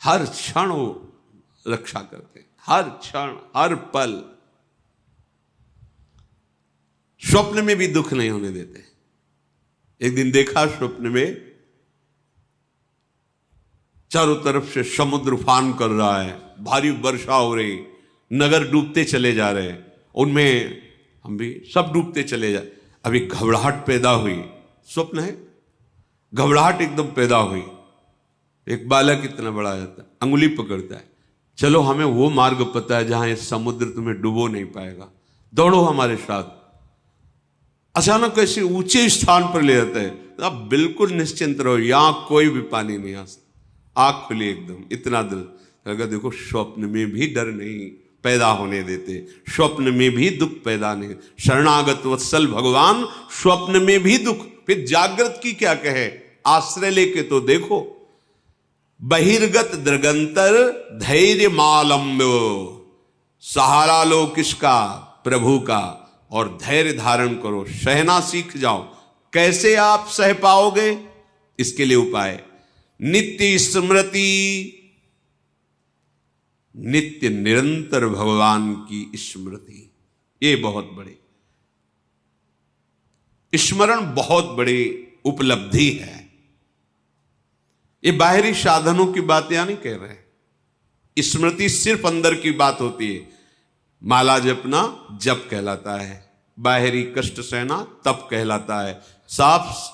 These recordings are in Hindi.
हर क्षण वो रक्षा करते, हर क्षण, हर पल। स्वप्न में भी दुख नहीं होने देते। एक दिन देखा स्वप्न में, चारों तरफ से समुद्र उफान कर रहा है, भारी वर्षा हो रही, नगर डूबते चले जा रहे, उनमें हम भी सब डूबते चले जा। अभी घबराहट पैदा हुई, स्वप्न है, घबराहट एकदम पैदा हुई। एक बालक इतना बड़ा जाता है, अंगुली पकड़ता है, चलो हमें वो मार्ग पता है जहां ये समुद्र तुम्हें डुबो नहीं पाएगा, दौड़ो हमारे साथ। अचानक ऐसे ऊंचे स्थान पर ले जाता है, आप बिल्कुल निश्चिंत रहो, यहां कोई भी पानी नहीं आ सकता। आंख खुली एकदम, इतना दिल लगा। देखो स्वप्न में भी डर नहीं पैदा होने देते, स्वप्न में भी दुख पैदा नहीं। शरणागत वत्सल भगवान स्वप्न में भी दुख, फिर जागृत की क्या कहे, आश्रय लेके तो देखो। बहिर्गत दृगंतर धैर्य मालंब, सहारा लो किसका, प्रभु का, और धैर्य धारण करो, सहना सीख जाओ। कैसे आप सह पाओगे, इसके लिए उपाय नित्य स्मृति, नित्य निरंतर भगवान की स्मृति। ये बहुत बड़े स्मरण, बहुत बड़ी उपलब्धि है। ये बाहरी साधनों की बात यहां नहीं कह रहे, स्मृति सिर्फ अंदर की बात होती है। माला जपना जप कहलाता है, बाहरी कष्ट सहना तप कहलाता है। साफ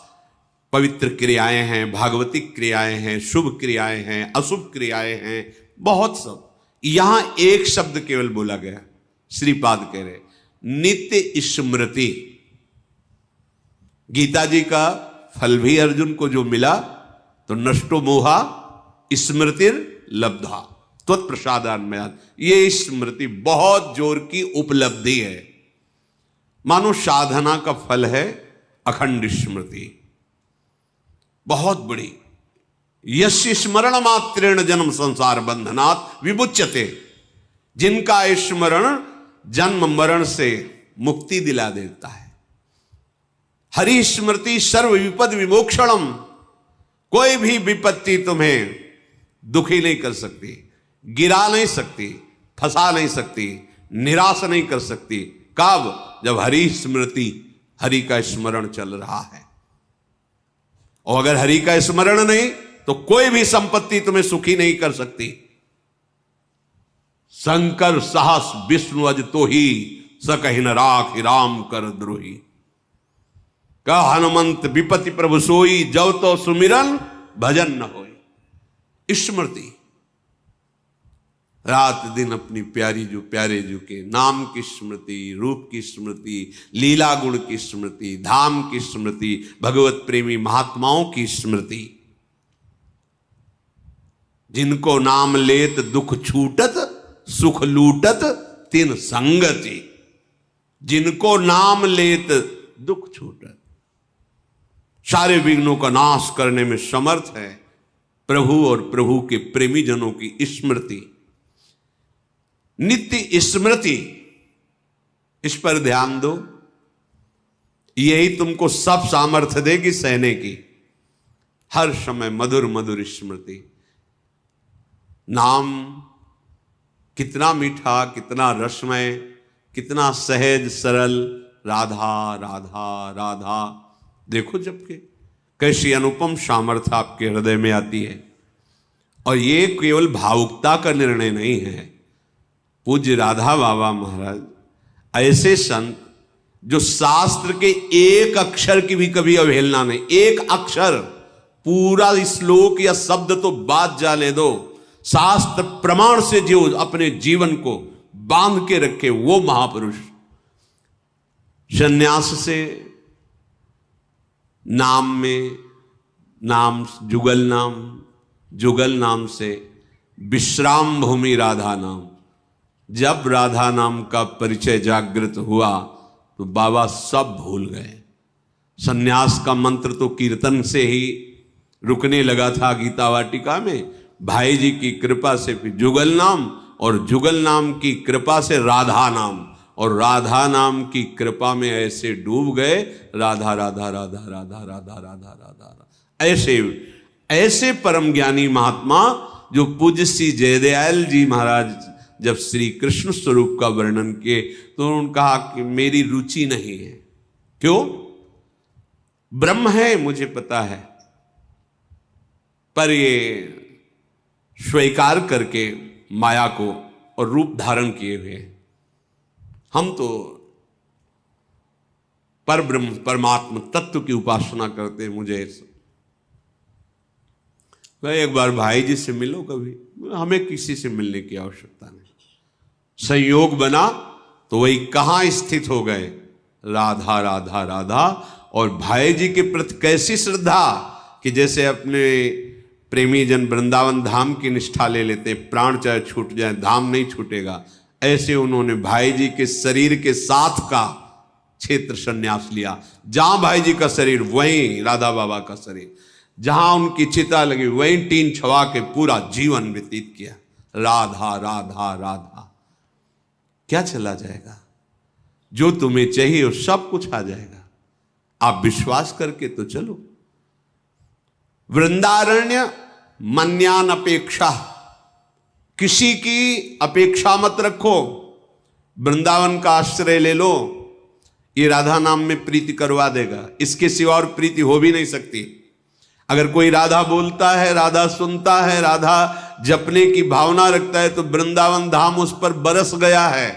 पवित्र क्रियाएं हैं, भागवतिक क्रियाएं हैं, शुभ क्रियाएं हैं, अशुभ क्रियाएं हैं, बहुत सब। यहां एक शब्द केवल बोला गया, श्रीपाद कह रहे नित्य स्मृति। गीता जी का फल भी अर्जुन को जो मिला, तो नष्टो मोहा स्मृतिर लब्धा त्वत्प्रसादान्मयात्, ये स्मृति बहुत जोर की उपलब्धि है। मानो साधना का फल है अखंड स्मृति, बहुत बड़ी। यस्य स्मरण मात्रेण जन्म संसार बंधनात् विमुच्यते, जिनका स्मरण जन्म मरण से मुक्ति दिला देता है। हरि स्मृति सर्व विपद विमोक्षणम, कोई भी विपत्ति तुम्हें दुखी नहीं कर सकती, गिरा नहीं सकती, फंसा नहीं सकती, निराश नहीं कर सकती। कब, जब हरि स्मृति, हरि का स्मरण चल रहा है। और अगर हरि का स्मरण नहीं, तो कोई भी संपत्ति तुम्हें सुखी नहीं कर सकती। शंकर सहस विष्णु अज तो ही, सकहि न राख राम कर द्रोही। का हनुमंत विपति प्रभु सोई, जब तो सुमिरन भजन न होई। स्मृति रात दिन अपनी प्यारी जो प्यारे जो के नाम की स्मृति, रूप की स्मृति, लीला गुण की स्मृति, धाम की स्मृति, भगवत प्रेमी महात्माओं की स्मृति। जिनको नाम लेत दुख छूटत, सुख लूटत तिन संगति। जिनको नाम लेत दुख छूटत, सारे विघ्नों का नाश करने में समर्थ है प्रभु और प्रभु के प्रेमी जनों की स्मृति। नित्य स्मृति, इस पर ध्यान दो, यही तुमको सब सामर्थ्य देगी सहने की। हर समय मधुर मधुर स्मृति। नाम कितना मीठा, कितना रसमय, कितना सहज सरल, राधा राधा राधा। देखो जबकि कैसी अनुपम सामर्थ्य आपके हृदय में आती है। और ये केवल भावुकता का निर्णय नहीं है। पूज्य राधा बाबा महाराज ऐसे संत जो शास्त्र के एक अक्षर की भी कभी अवहेलना नहीं, एक अक्षर, पूरा श्लोक या शब्द तो बात जाने दो, शास्त्र प्रमाण से जो अपने जीवन को बांध के रखे, वो महापुरुष। संन्यास से नाम में, नाम जुगल नाम से विश्राम भूमि राधा नाम। जब राधा नाम का परिचय जागृत हुआ तो बाबा सब भूल गए। संन्यास का मंत्र तो कीर्तन से ही रुकने लगा था गीता वाटिका में। भाई जी की कृपा से फिर जुगल नाम, और जुगल नाम की कृपा से राधा नाम, और राधा नाम की कृपा में ऐसे डूब गए, राधा राधा राधा राधा राधा राधा राधा। ऐसे ऐसे परम ज्ञानी महात्मा जो पूज्य श्री जयदयाल जी महाराज जब श्री कृष्ण स्वरूप का वर्णन किए तो उन्होंने कहा कि मेरी रुचि नहीं है। क्यों? ब्रह्म है मुझे पता है, पर ये स्वीकार करके माया को और रूप धारण किए हुए हम तो पर ब्रह्म परमात्मा तत्व की उपासना करते हैं। मुझे एक बार भाई जी से मिलो कभी, हमें किसी से मिलने की आवश्यकता नहीं। संयोग बना तो वही कहां स्थित हो गए, राधा राधा राधा। और भाई जी के प्रति कैसी श्रद्धा कि जैसे अपने प्रेमी जन वृंदावन धाम की निष्ठा ले लेते, प्राण चाहे छूट जाए धाम नहीं छूटेगा, ऐसे उन्होंने भाई जी के शरीर के साथ का क्षेत्र संन्यास लिया। जहां भाई जी का शरीर वहीं राधा बाबा का शरीर, जहां उनकी चिता लगी वहीं टीन छवा के पूरा जीवन व्यतीत किया। राधा राधा राधा। क्या चला जाएगा? जो तुम्हें चाहिए वो सब कुछ आ जाएगा। आप विश्वास करके तो चलो। वृंदारण्य मन्यान अपेक्षा, किसी की अपेक्षा मत रखो। वृंदावन का आश्रय ले लो, ये राधा नाम में प्रीति करवा देगा। इसके सिवा और प्रीति हो भी नहीं सकती। अगर कोई राधा बोलता है, राधा सुनता है, राधा जपने की भावना रखता है तो वृंदावन धाम उस पर बरस गया है।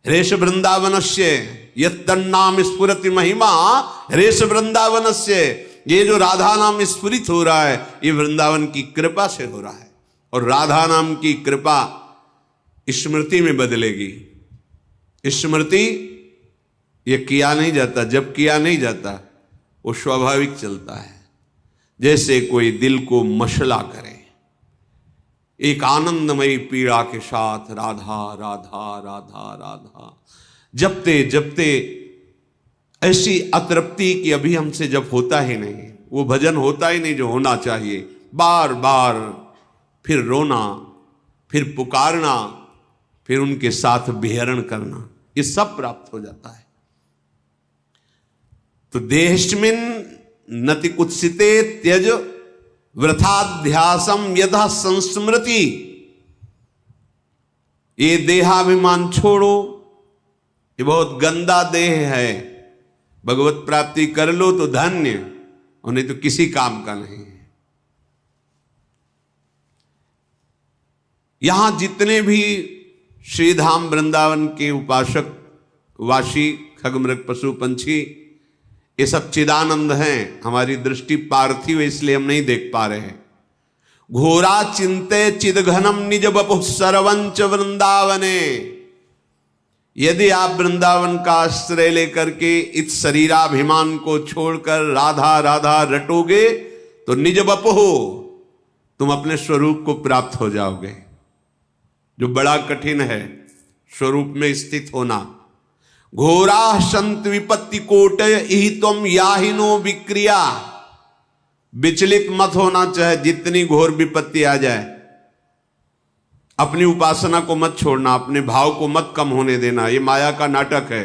रेश वृंदावनस्य यत्तन्नाम स्फुरति महिमा रेश वृंदावनस्य। ये जो राधा नाम स्फुरित हो रहा है ये वृंदावन की कृपा से हो रहा है। और राधा नाम की कृपा स्मृति में बदलेगी। स्मृति ये किया नहीं जाता, जब किया नहीं जाता वो स्वाभाविक चलता है। जैसे कोई दिल को मसला करे, एक आनंदमयी पीड़ा के साथ राधा राधा राधा राधा जपते जपते ऐसी अतृप्ति कि अभी हमसे जब होता ही नहीं, वो भजन होता ही नहीं जो होना चाहिए। बार बार फिर रोना, फिर पुकारना, फिर उनके साथ विहरण करना, ये सब प्राप्त हो जाता है। तो देहस्मिन् नति कुत्सिते त्यज वृथाध्यासम यथा संस्मृति। ये देहाभिमान छोड़ो, ये बहुत गंदा देह है। भगवत प्राप्ति कर लो तो धन्य, और नहीं तो किसी काम का नहीं है। यहां जितने भी श्रीधाम वृंदावन के उपासक वासी खगमृग पशु पंछी, ये सब चिदानंद हैं। हमारी दृष्टि पार्थिव है इसलिए हम नहीं देख पा रहे हैं। घोरा चिंते चिदघनम निज बपु सर्वंच वृंदावने। यदि आप वृंदावन का आश्रय लेकर के इस शरीराभिमान को छोड़कर राधा राधा रटोगे तो निज बपु तुम अपने स्वरूप को प्राप्त हो जाओगे, जो बड़ा कठिन है स्वरूप में स्थित होना। घोरा संत विपत्ति कोट ही तुम याहिनो विक्रिया। विचलित मत होना, चाहे जितनी घोर विपत्ति आ जाए। अपनी उपासना को मत छोड़ना, अपने भाव को मत कम होने देना। ये माया का नाटक है,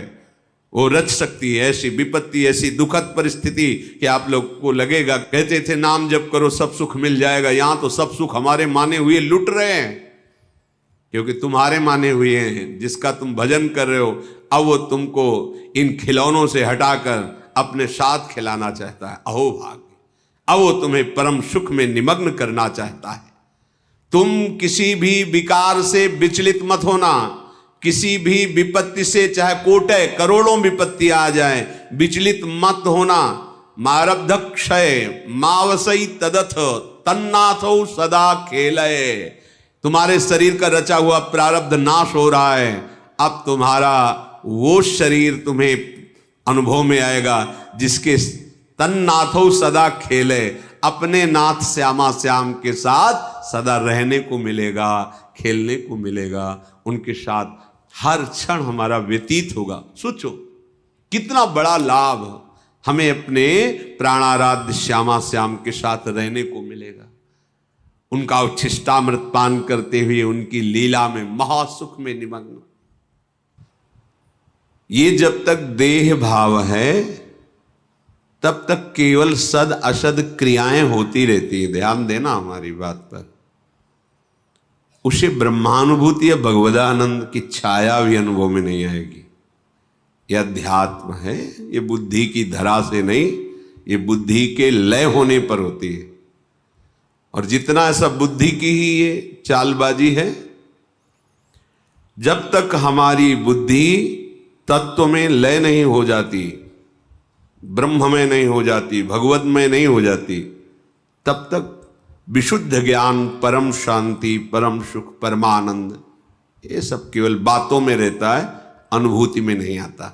वो रच सकती है ऐसी विपत्ति, ऐसी दुखद परिस्थिति कि आप लोग को लगेगा, कहते थे नाम जप करो सब सुख मिल जाएगा। यहां तो सब सुख हमारे माने हुए लुट रहे हैं, क्योंकि तुम्हारे माने हुए हैं। जिसका तुम भजन कर रहे हो अब वो तुमको इन खिलौनों से हटाकर अपने साथ खिलाना चाहता है। अहो भाग्य! अब वो तुम्हें परम सुख में निमग्न करना चाहता है। तुम किसी भी विकार से विचलित मत होना, किसी भी विपत्ति से, चाहे कोटय करोड़ों विपत्ति आ जाए, विचलित मत होना। मारब्ध क्षय मावसई तदथ तन्नाथो सदा खेलय। तुम्हारे शरीर का रचा हुआ प्रारब्ध नाश हो रहा है। अब तुम्हारा वो शरीर तुम्हें अनुभव में आएगा जिसके तन्नाथो सदा खेले, अपने नाथ श्यामा श्याम के साथ सदा रहने को मिलेगा, खेलने को मिलेगा। उनके साथ हर क्षण हमारा व्यतीत होगा। सोचो कितना बड़ा लाभ हमें अपने प्राणाराध्य श्यामा श्याम के साथ रहने को मिलेगा। उनका उच्छिष्टामृत पान करते हुए उनकी लीला में महासुख में निमग्न। ये जब तक देह भाव है तब तक केवल सद असद क्रियाएं होती रहती हैं। ध्यान देना हमारी बात पर। उसे ब्रह्मानुभूति या भगवदानंद की छाया भी अनुभव में नहीं आएगी। यह अध्यात्म है, ये बुद्धि की धरा से नहीं, ये बुद्धि के लय होने पर होती है। और जितना ऐसा बुद्धि की ही ये चालबाजी है, जब तक हमारी बुद्धि तत्व में लय नहीं हो जाती, ब्रह्म में नहीं हो जाती, भगवत में नहीं हो जाती, तब तक विशुद्ध ज्ञान, परम शांति, परम सुख, परमानंद, ये सब केवल बातों में रहता है, अनुभूति में नहीं आता।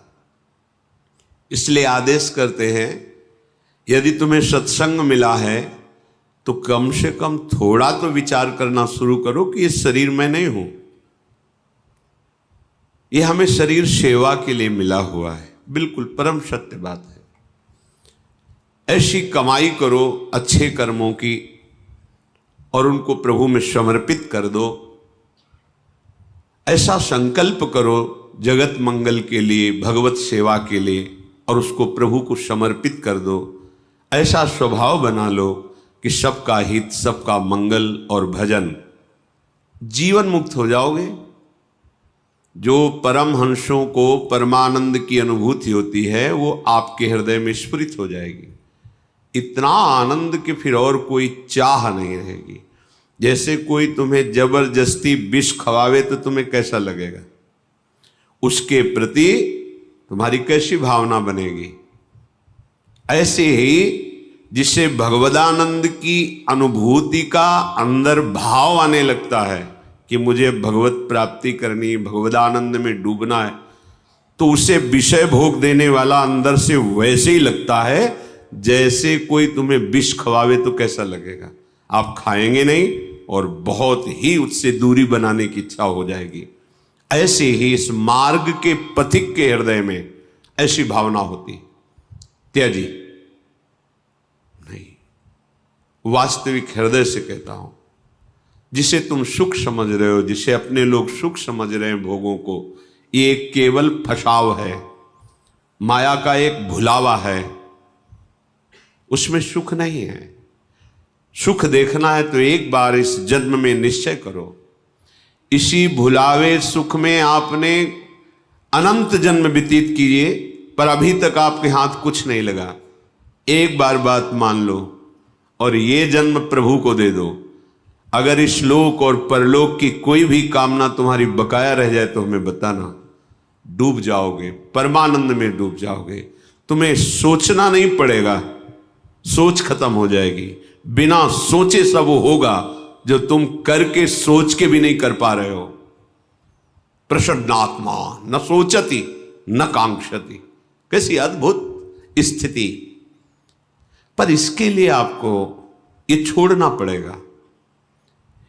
इसलिए आदेश करते हैं, यदि तुम्हें सत्संग मिला है तो कम से कम थोड़ा तो विचार करना शुरू करो कि ये शरीर में नहीं हूं, ये हमें शरीर सेवा के लिए मिला हुआ है। बिल्कुल परम सत्य बात है। ऐसी कमाई करो अच्छे कर्मों की और उनको प्रभु में समर्पित कर दो। ऐसा संकल्प करो जगत मंगल के लिए, भगवत सेवा के लिए, और उसको प्रभु को समर्पित कर दो। ऐसा स्वभाव बना लो कि सबका हित, सबका मंगल और भजन, जीवन मुक्त हो जाओगे। जो परमहंसों को परमानंद की अनुभूति होती है वो आपके हृदय में स्फुरित हो जाएगी। इतना आनंद कि फिर और कोई चाह नहीं रहेगी। जैसे कोई तुम्हें जबरदस्ती विष खवावे तो तुम्हें कैसा लगेगा, उसके प्रति तुम्हारी कैसी भावना बनेगी। ऐसे ही जिससे भगवदानंद की अनुभूति का अंदर भाव आने लगता है कि मुझे भगवत प्राप्ति करनी, भगवदानंद में डूबना है, तो उसे विषय भोग देने वाला अंदर से वैसे ही लगता है जैसे कोई तुम्हें विष खवावे तो कैसा लगेगा। आप खाएंगे नहीं और बहुत ही उससे दूरी बनाने की इच्छा हो जाएगी। ऐसे ही इस मार्ग के पथिक के हृदय में ऐसी भावना होती, त्याजी नहीं। वास्तविक हृदय से कहता हूं, जिसे तुम सुख समझ रहे हो, जिसे अपने लोग सुख समझ रहे हैं भोगों को, ये केवल फसाव है, माया का एक भुलावा है, उसमें सुख नहीं है। सुख देखना है तो एक बार इस जन्म में निश्चय करो। इसी भुलावे सुख में आपने अनंत जन्म व्यतीत किए, पर अभी तक आपके हाथ कुछ नहीं लगा। एक बार बात मान लो और ये जन्म प्रभु को दे दो। अगर इस लोक और परलोक की कोई भी कामना तुम्हारी बकाया रह जाए तो हमें बताना, डूब जाओगे, परमानंद में डूब जाओगे। तुम्हें सोचना नहीं पड़ेगा, सोच खत्म हो जाएगी। बिना सोचे सब वो होगा जो तुम करके सोच के भी नहीं कर पा रहे हो। प्रसन्नात्मा न सोचती न कांक्षति, कैसी अद्भुत स्थिति। पर इसके लिए आपको ये छोड़ना पड़ेगा।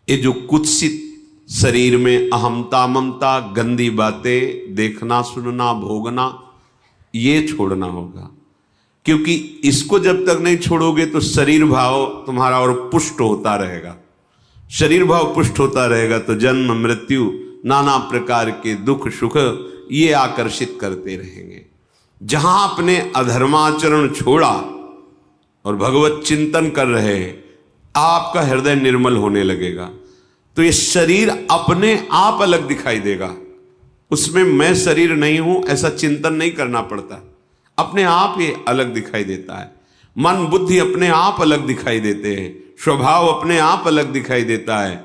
ये जो कुत्सित शरीर में अहमता, ममता, गंदी बातें देखना, सुनना, भोगना, ये छोड़ना होगा। क्योंकि इसको जब तक नहीं छोड़ोगे तो शरीर भाव तुम्हारा और पुष्ट होता रहेगा। शरीर भाव पुष्ट होता रहेगा तो जन्म, मृत्यु, नाना प्रकार के दुख सुख ये आकर्षित करते रहेंगे। जहां आपने अधर्माचरण छोड़ा और भगवत चिंतन कर रहे हैं, आपका हृदय निर्मल होने लगेगा। तो ये शरीर अपने आप अलग दिखाई देगा। उसमें मैं शरीर नहीं हूं ऐसा चिंतन नहीं करना पड़ता, अपने आप ये अलग दिखाई देता है। मन बुद्धि अपने आप अलग दिखाई देते हैं, स्वभाव अपने आप अलग दिखाई देता है।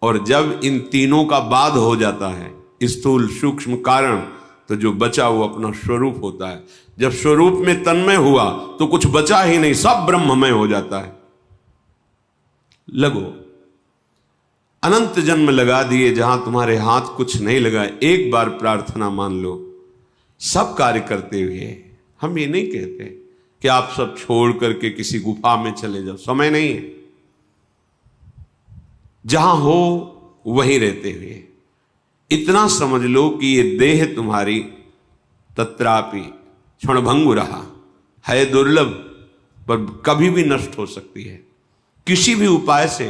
और जब इन तीनों का बाध हो जाता है, स्थूल सूक्ष्म कारण, तो जो बचा वो अपना स्वरूप होता है। जब स्वरूप में तन्मय हुआ तो कुछ बचा ही नहीं, सब ब्रह्ममय हो जाता है। लगो, अनंत जन्म लगा दिए जहां तुम्हारे हाथ कुछ नहीं लगा। एक बार प्रार्थना मान लो, सब कार्य करते हुए। हम ये नहीं कहते कि आप सब छोड़ करके किसी गुफा में चले जाओ, समय नहीं है। जहां हो वहीं रहते हुए इतना समझ लो कि ये देह तुम्हारी तत्रापि क्षणभंगुरः है, दुर्लभ, पर कभी भी नष्ट हो सकती है। किसी भी उपाय से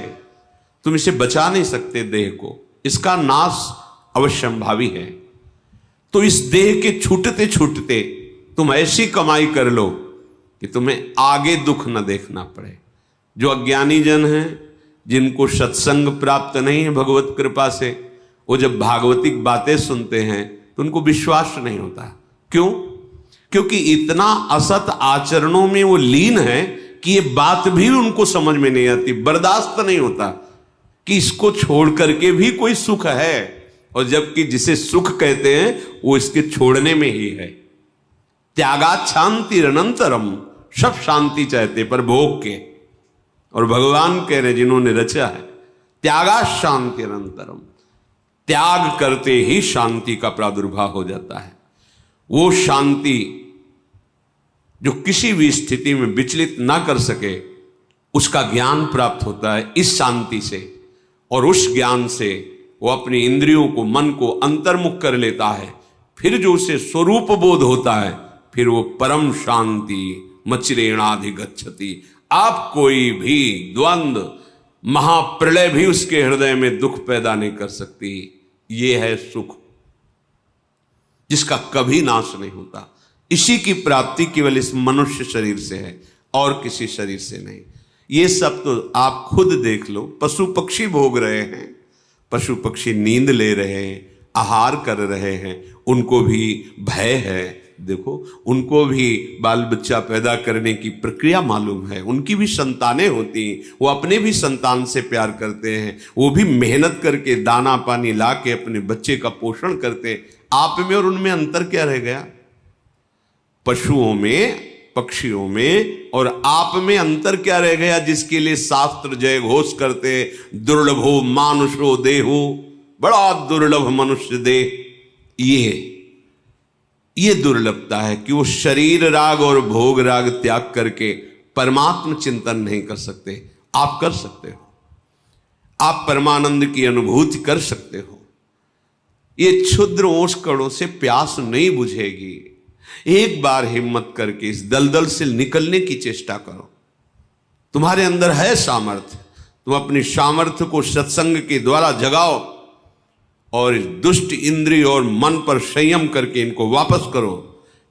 तुम इसे बचा नहीं सकते देह को, इसका नाश अवश्यंभावी है। तो इस देह के छूटते छूटते तुम ऐसी कमाई कर लो कि तुम्हें आगे दुख न देखना पड़े। जो अज्ञानी जन हैं, जिनको सत्संग प्राप्त नहीं है भगवत कृपा से, वो जब भागवतिक बातें सुनते हैं तो उनको विश्वास नहीं होता। क्यों? क्योंकि इतना असत आचरणों में वो लीन है कि ये बात भी उनको समझ में नहीं आती, बर्दाश्त नहीं होता कि इसको छोड़ करके भी कोई सुख है, और जबकि जिसे सुख कहते हैं वो इसके छोड़ने में ही है। त्यागात शांति अनंतरम, सब शांति चाहते पर भोग के, और भगवान कह रहे जिन्होंने रचा है त्यागात शांति अनंतरम, त्याग करते ही शांति का प्रादुर्भाव हो जाता है। वो शांति जो किसी भी स्थिति में विचलित ना कर सके, उसका ज्ञान प्राप्त होता है इस शांति से, और उस ज्ञान से वो अपनी इंद्रियों को, मन को अंतर्मुख कर लेता है। फिर जो उसे स्वरूप बोध होता है, फिर वो परम शांति मचिरेणाधिगच्छति। आप कोई भी द्वंद्व, महाप्रलय भी उसके हृदय में दुख पैदा नहीं कर सकती। ये है सुख जिसका कभी नाश नहीं होता। इसी की प्राप्ति केवल इस मनुष्य शरीर से है और किसी शरीर से नहीं। ये सब तो आप खुद देख लो, पशु पक्षी भोग रहे हैं, पशु पक्षी नींद ले रहे हैं, आहार कर रहे हैं, उनको भी भय है। देखो, उनको भी बाल बच्चा पैदा करने की प्रक्रिया मालूम है, उनकी भी संतानें होती, वो अपने भी संतान से प्यार करते हैं, वो भी मेहनत करके दाना पानी ला के अपने बच्चे का पोषण करते। आप में और उनमें अंतर क्या रह गया? पशुओं में, पक्षियों में और आप में अंतर क्या रह गया, जिसके लिए शास्त्र जय घोष करते, दुर्लभो मानुषो देहो, बड़ा दुर्लभ मनुष्य देह। ये दुर्लभता है कि वो शरीर राग और भोग राग त्याग करके परमात्म चिंतन नहीं कर सकते। आप कर सकते हो, आप परमानंद की अनुभूति कर सकते हो। ये क्षुद्र ओस कणों से प्यास नहीं बुझेगी। एक बार हिम्मत करके इस दलदल से निकलने की चेष्टा करो। तुम्हारे अंदर है सामर्थ्य, तुम अपनी सामर्थ्य को सत्संग के द्वारा जगाओ और इस दुष्ट इंद्रिय और मन पर संयम करके इनको वापस करो,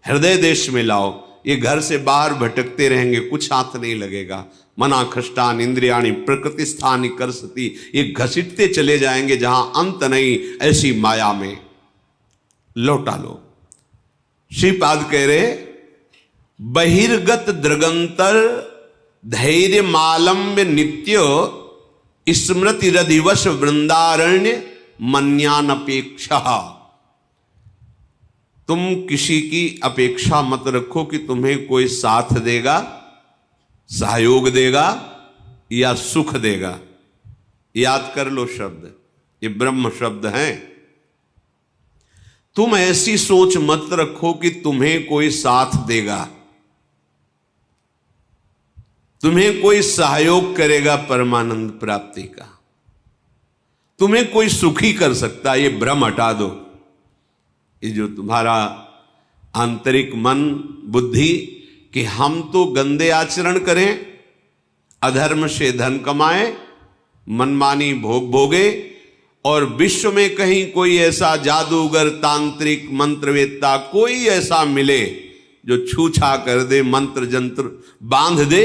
हृदय देश में लाओ। ये घर से बाहर भटकते रहेंगे, कुछ हाथ नहीं लगेगा। मना खष्टान इंद्रियाणी प्रकृति स्थानी कर सती, ये घसीटते चले जाएंगे जहां अंत नहीं, ऐसी माया में लौटा लो। श्रीपाद कह रहे, बहिर्गत दृगंतर धैर्य मालम्य नित्य स्मृति रधिवश वृंदारण्य मन्यान अपेक्षा। तुम किसी की अपेक्षा मत रखो कि तुम्हें कोई साथ देगा, सहयोग देगा या सुख देगा। याद कर लो शब्द, ये ब्रह्म शब्द हैं। तुम ऐसी सोच मत रखो कि तुम्हें कोई साथ देगा, तुम्हें कोई सहयोग करेगा परमानंद प्राप्ति का, तुम्हें कोई सुखी कर सकता है। ये भ्रम हटा दो। ये जो तुम्हारा आंतरिक मन बुद्धि कि हम तो गंदे आचरण करें, अधर्म से धन कमाएं, मनमानी भोग भोगे, और विश्व में कहीं कोई ऐसा जादूगर, तांत्रिक, मंत्रवेत्ता कोई ऐसा मिले जो छूछा कर दे, मंत्र जंत्र बांध दे,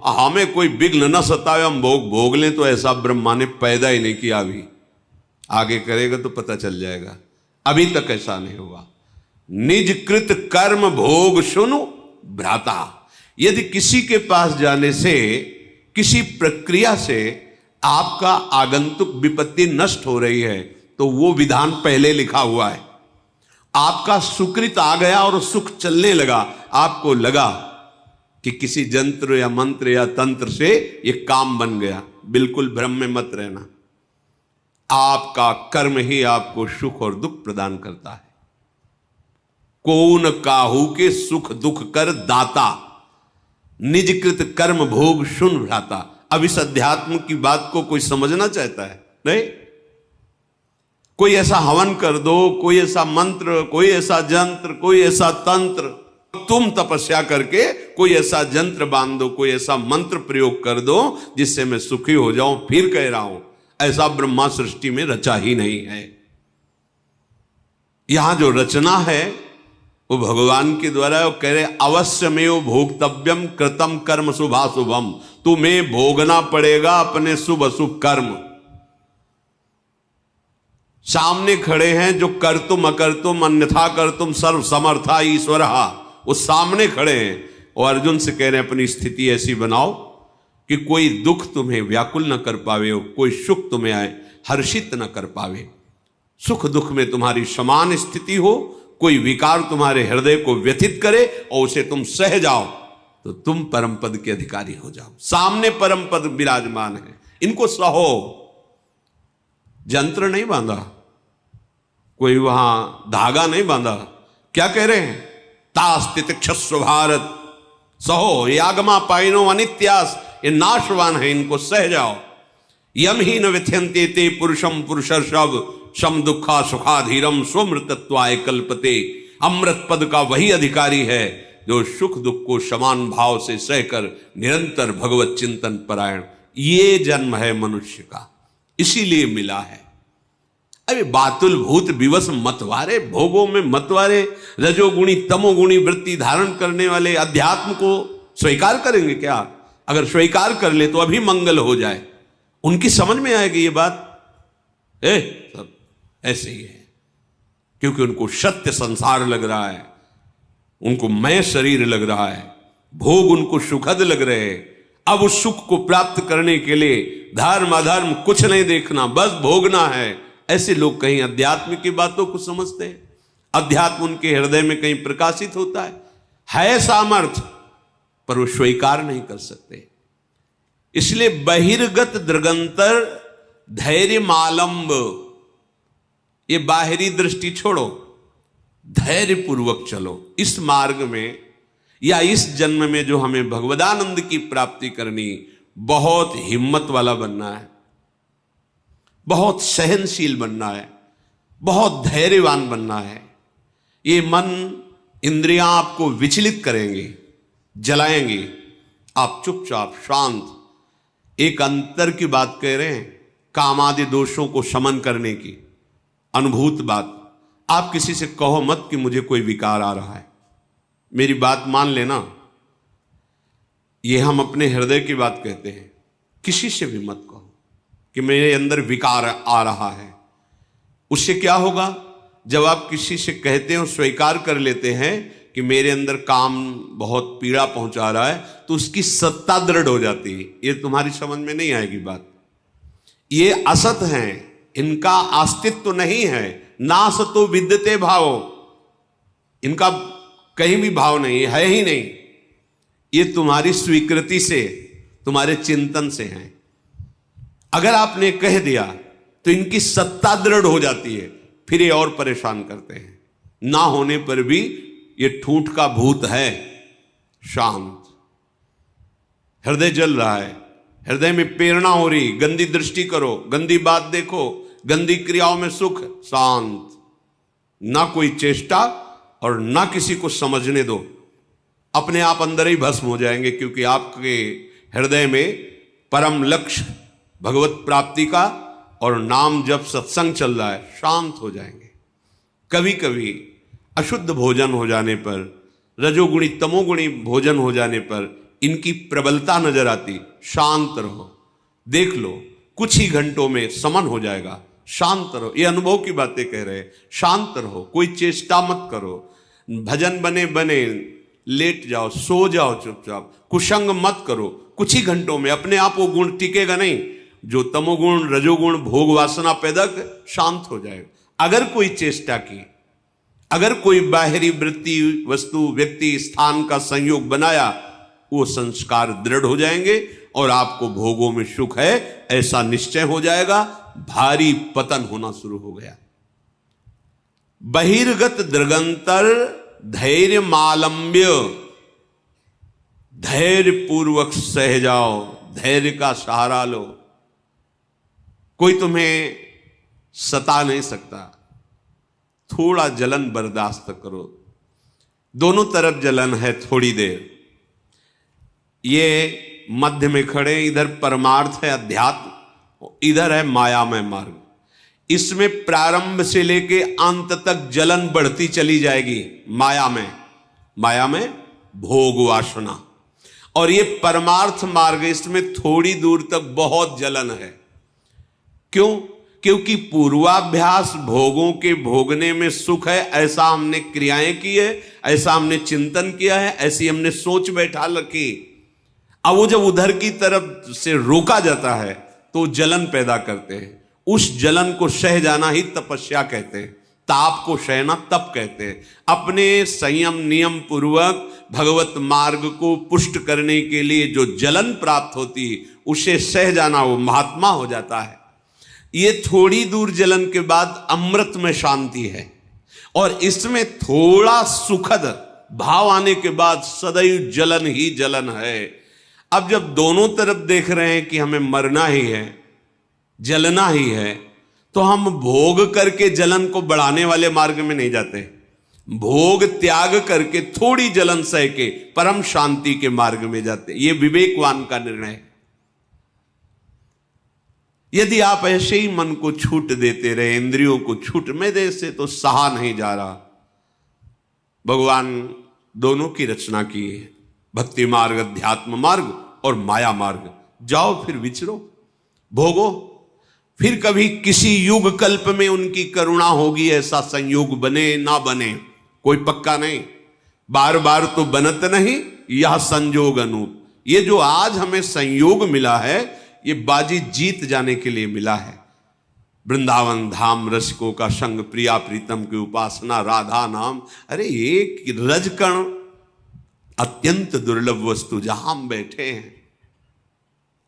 हमें कोई विघ्न न सतावे, हम भोग भोग लें, तो ऐसा ब्रह्मा ने पैदा ही नहीं किया। अभी आगे करेगा तो पता चल जाएगा। अभी तक ऐसा नहीं हुआ। निज कृत कर्म भोग सुनो भ्राता। यदि किसी के पास जाने से, किसी प्रक्रिया से आपका आगंतुक विपत्ति नष्ट हो रही है, तो वो विधान पहले लिखा हुआ है। आपका सुकृत आ गया और सुख चलने लगा, आपको लगा कि किसी जंत्र या मंत्र या तंत्र से ये काम बन गया, बिल्कुल भ्रम में मत रहना। आपका कर्म ही आपको सुख और दुख प्रदान करता है। कौन काहू के सुख दुख कर दाता, निजकृत कर्म भोग सुन भ्राता। अब इस अध्यात्म की बात को कोई समझना चाहता है? नहीं। कोई ऐसा हवन कर दो, कोई ऐसा मंत्र, कोई ऐसा जंत्र, कोई ऐसा तंत्र, तुम तपस्या करके कोई ऐसा जंत्र बांध दो, कोई ऐसा मंत्र प्रयोग कर दो जिससे मैं सुखी हो जाऊं। फिर कह रहा हूं, ऐसा ब्रह्मा सृष्टि में रचा ही नहीं है। यहां जो रचना है वो भगवान के द्वारा वो कह रहे अवश्यमेव भोक्तव्यम कृतम कर्म शुभाशुभम, तुम्हें भोगना पड़ेगा अपने शुभ अशुभ कर्म। सामने खड़े हैं जो कर तुम अकर तुम अन्यथा कर तुम सर्व समर्था ईश्वर, वो सामने खड़े हैं और अर्जुन से कह रहे हैं अपनी स्थिति ऐसी बनाओ कि कोई दुख तुम्हें व्याकुल न कर पावे, कोई सुख तुम्हें आए हर्षित न कर पावे, सुख दुख में तुम्हारी समान स्थिति हो, कोई विकार तुम्हारे हृदय को व्यथित करे और उसे तुम सह जाओ तो तुम परम पद के अधिकारी हो जाओ। सामने परम पद विराजमान है, इनको सहो। जंत्र नहीं बांधा, कोई वहां धागा नहीं बांधा। क्या कह रहे हैं? तास्तितिक्षस्व भारत सहो, ये आगमा पाइनो अनित्यास, ये नाशवान है, इनको सह जाओ। यम ही न व्यथ्यंते ते पुरुषम पुरुषर्षभ शम दुखा सुखाधीरम स्वमृतत्वाय कल्पते। अमृत पद का वही अधिकारी है जो सुख दुख को समान भाव से सहकर निरंतर भगवत चिंतन परायण। ये जन्म है मनुष्य का, इसीलिए मिला है। अरे बातुल भूत विवश मतवारे, भोगों में मतवारे, रजोगुणी तमोगुणी वृत्ति धारण करने वाले अध्यात्म को स्वीकार करेंगे क्या? अगर स्वीकार कर ले तो अभी मंगल हो जाए। उनकी समझ में आएगी ये बात, सब ऐसे ही है, क्योंकि उनको सत्य संसार लग रहा है, उनको मैं शरीर लग रहा है, भोग उनको सुखद लग रहे हैं। अब उस सुख को प्राप्त करने के लिए धर्म अधर्म कुछ नहीं देखना, बस भोगना है। ऐसे लोग कहीं अध्यात्म की बातों को समझते हैं, अध्यात्म उनके हृदय में कहीं प्रकाशित होता है सामर्थ्य, पर वो स्वीकार नहीं कर सकते। इसलिए बहिर्गत दृगंतर धैर्य मालंब, ये बाहरी दृष्टि छोड़ो, धैर्य पूर्वक चलो। इस मार्ग में या इस जन्म में जो हमें भगवदानंद की प्राप्ति करनी, बहुत हिम्मत वाला बनना है, बहुत सहनशील बनना है, बहुत धैर्यवान बनना है। ये मन इंद्रियां आपको विचलित करेंगे, जलाएंगे, आप चुपचाप शांत। एक अंतर की बात कह रहे हैं, कामादि दोषों को शमन करने की अनुभूत बात। आप किसी से कहो मत कि मुझे कोई विकार आ रहा है, मेरी बात मान लेना। यह हम अपने हृदय की बात कहते हैं, किसी से भी मत कहो कि मेरे अंदर विकार आ रहा है। उससे क्या होगा? जब आप किसी से कहते हो, स्वीकार कर लेते हैं कि मेरे अंदर काम बहुत पीड़ा पहुंचा रहा है, तो उसकी सत्ता दृढ़ हो जाती है। ये तुम्हारी समझ में नहीं आएगी बात। ये असत हैं, इनका अस्तित्व नहीं है। नासतो विद्यते भाव, इनका कहीं भी भाव नहीं है ही नहीं। ये तुम्हारी स्वीकृति से, तुम्हारे चिंतन से हैं। अगर आपने कह दिया तो इनकी सत्ता दृढ़ हो जाती है, फिर ये और परेशान करते हैं। ना होने पर भी ये ठूठ का भूत है, शांत। हृदय जल रहा है, हृदय में प्रेरणा हो रही, गंदी दृष्टि करो, गंदी बात देखो, गंदी क्रियाओं में सुख, शांत। ना कोई चेष्टा और ना किसी को समझने दो, अपने आप अंदर ही भस्म हो जाएंगे, क्योंकि आपके हृदय में परम लक्ष्य भगवत प्राप्ति का और नाम जब सत्संग चल रहा है, शांत हो जाएंगे। कभी कभी अशुद्ध भोजन हो जाने पर, रजोगुणी तमोगुणी भोजन हो जाने पर इनकी प्रबलता नजर आती। शांत रहो, देख लो, कुछ ही घंटों में समन हो जाएगा। शांत रहो, ये अनुभव की बातें कह रहे हैं। शांत रहो, कोई चेष्टा मत करो। भजन बने बने लेट जाओ, सो जाओ चुपचाप, कुसंग मत करो। कुछ ही घंटों में अपने आप वो गुण टिकेगा नहीं जो तमोगुण रजोगुण भोग वासना पैदा कर, शांत हो जाएगा। अगर कोई चेष्टा की, अगर कोई बाहरी वृत्ति वस्तु व्यक्ति स्थान का संयोग बनाया, वो संस्कार दृढ़ हो जाएंगे और आपको भोगों में सुख है ऐसा निश्चय हो जाएगा। भारी पतन होना शुरू हो गया। बहिर्गत दृगंतर धैर्य मालंब्य, धैर्य पूर्वक सह जाओ, धैर्य का सहारा लो। कोई तुम्हें सता नहीं सकता, थोड़ा जलन बर्दाश्त करो। दोनों तरफ जलन है, थोड़ी देर। ये मध्य में खड़े, इधर परमार्थ है अध्यात्म, इधर है मायामय मार्ग। इसमें प्रारंभ से लेके अंत तक जलन बढ़ती चली जाएगी माया में भोग वासना। और ये परमार्थ मार्ग, इसमें थोड़ी दूर तक बहुत जलन है। क्यों? क्योंकि पूर्वाभ्यास भोगों के भोगने में सुख है, ऐसा हमने क्रियाएं की है, ऐसा हमने चिंतन किया है, ऐसी हमने सोच बैठा रखी। अब वो जब उधर की तरफ से रोका जाता है तो जलन पैदा करते हैं। उस जलन को सह जाना ही तपस्या कहते हैं, ताप को सहना तप कहते हैं। अपने संयम नियम पूर्वक भगवत मार्ग को पुष्ट करने के लिए जो जलन प्राप्त होती है उसे सह जाना, वो महात्मा हो जाता है। ये थोड़ी दूर जलन के बाद अमृत में शांति है, और इसमें थोड़ा सुखद भाव आने के बाद सदैव जलन ही जलन है। अब जब दोनों तरफ देख रहे हैं कि हमें मरना ही है, जलना ही है, तो हम भोग करके जलन को बढ़ाने वाले मार्ग में नहीं जाते। भोग त्याग करके थोड़ी जलन सह के परम शांति के मार्ग में जाते। ये विवेकवान का निर्णय है। यदि आप ऐसे ही मन को छूट देते रहे, इंद्रियों को छूट में दे से, तो सहा नहीं जा रहा। भगवान दोनों की रचना की है, भक्ति मार्ग, अध्यात्म मार्ग और माया मार्ग। जाओ फिर विचरो, भोगो। फिर कभी किसी युग कल्प में उनकी करुणा होगी, ऐसा संयोग बने ना बने कोई पक्का नहीं। बार बार तो बनत नहीं, यह संयोग अनूप। ये जो आज हमें संयोग मिला है, ये बाजी जीत जाने के लिए मिला है। वृंदावन धाम रसिकों का संग, प्रिया प्रीतम की उपासना, राधा नाम। अरे एक रजकण अत्यंत दुर्लभ वस्तु, जहां हम बैठे हैं,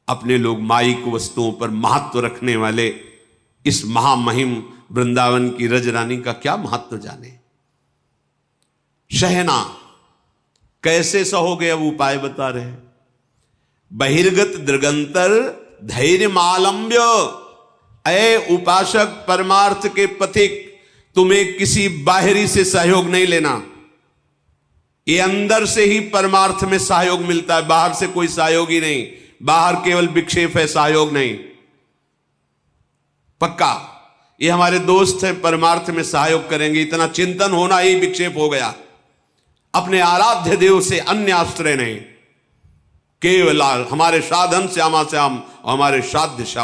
अपने लोग माइक वस्तुओं पर महत्व रखने वाले इस महामहिम वृंदावन की रजरानी का क्या महत्व जाने। सहना कैसे सहोगे, अब उपाय बता रहे हैं। बहिर्गत दृगंतर धैर्य मालंब्य। ऐ उपासक, परमार्थ के पथिक, तुम्हें किसी बाहरी से सहयोग नहीं लेना। ये अंदर से ही परमार्थ में सहयोग मिलता है, बाहर से कोई सहयोग ही नहीं। बाहर केवल विक्षेप है, सहयोग नहीं। पक्का ये हमारे दोस्त हैं, परमार्थ में सहयोग करेंगे, इतना चिंतन होना ही विक्षेप हो गया। अपने आराध्य देव से अन्य आश्रय नहीं, केवल हमारे साधन श्यामा श्याम, हमारे साध्य श्याम।